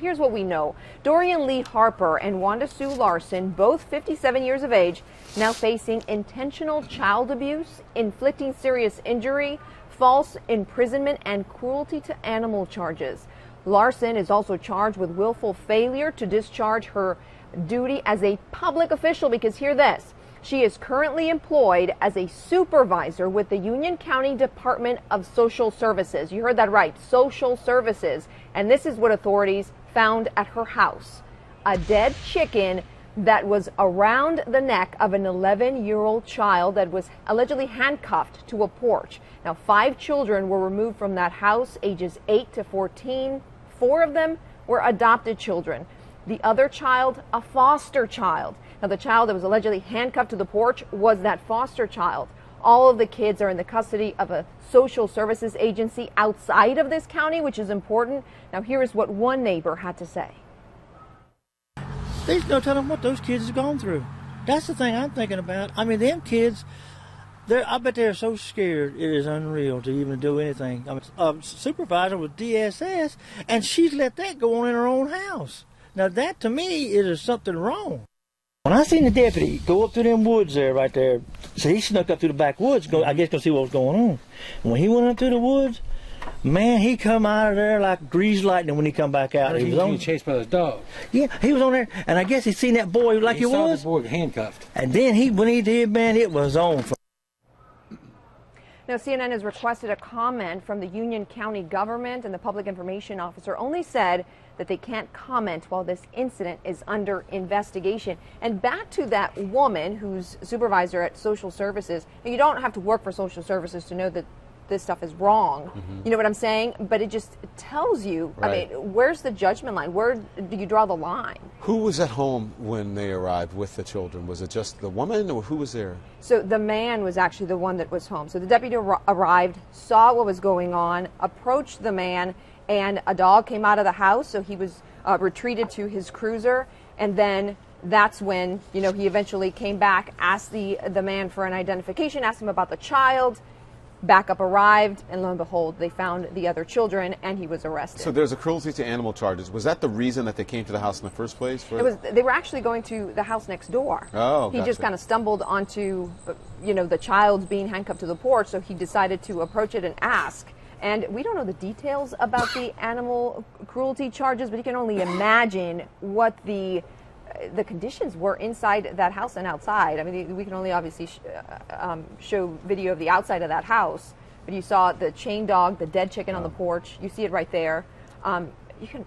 here's what we know. Dorian Lee Harper and Wanda Sue Larson, both 57 years of age, now facing intentional child abuse, inflicting serious injury, false imprisonment, and cruelty to animal charges. Larson is also charged with willful failure to discharge her duty as a public official because, hear this, she is currently employed as a supervisor with the Union County Department of Social Services. You heard that right, Social Services. And this is what authorities found at her house. A dead chicken that was around the neck of an 11-year-old child that was allegedly handcuffed to a porch. Now, 5 children were removed from that house, ages 8 to 14. 4 of them were adopted children. The other child, a foster child. Now, the child that was allegedly handcuffed to the porch was that foster child. All of the kids are in the custody of a social services agency outside of this county, which is important. Now, here is what one neighbor had to say. There's no telling what those kids have gone through. That's the thing I'm thinking about. I mean, them kids, I bet they're so scared it is unreal to even do anything. I'm a supervisor with DSS, and she's let that go on in her own house. Now, that to me is something wrong. When I seen the deputy go up through them woods there, right there, so he snuck up through the back woods, I guess, to see what was going on. When he went up through the woods, man, he come out of there like greased lightning when he come back out. He was being chased by his dog. Yeah, he was on there, and I guess he seen that boy like he was. He saw the boy handcuffed. And then when he did, man, it was on. Now, CNN has requested a comment from the Union County government, and the public information officer only said that they can't comment while this incident is under investigation. And back to that woman who's supervisor at social services. You don't have to work for social services to know that this stuff is wrong. You know what I'm saying? But it just tells you, right. I mean, where's the judgment line? Where do you draw the line? Who was at home when they arrived with the children? Was it just the woman, or who was there? So the man was actually the one that was home. So the deputy arrived, saw what was going on, approached the man, and a dog came out of the house. So he was retreated to his cruiser, and then that's when, he eventually came back, asked the man for an identification, asked him about the child. Backup arrived, and lo and behold, they found the other children, and he was arrested. So there's a cruelty to animal charges. Was that the reason that they came to the house in the first place? They were actually going to the house next door. Oh, He gotcha. just kind of stumbled onto, the child being handcuffed to the porch, so he decided to approach it and ask. And we don't know the details about the animal cruelty charges, but you can only imagine what the conditions were inside that house and outside. I mean, we can only obviously show video of the outside of that house, but you saw the chain dog, the dead chicken on the porch. You see it right there. You can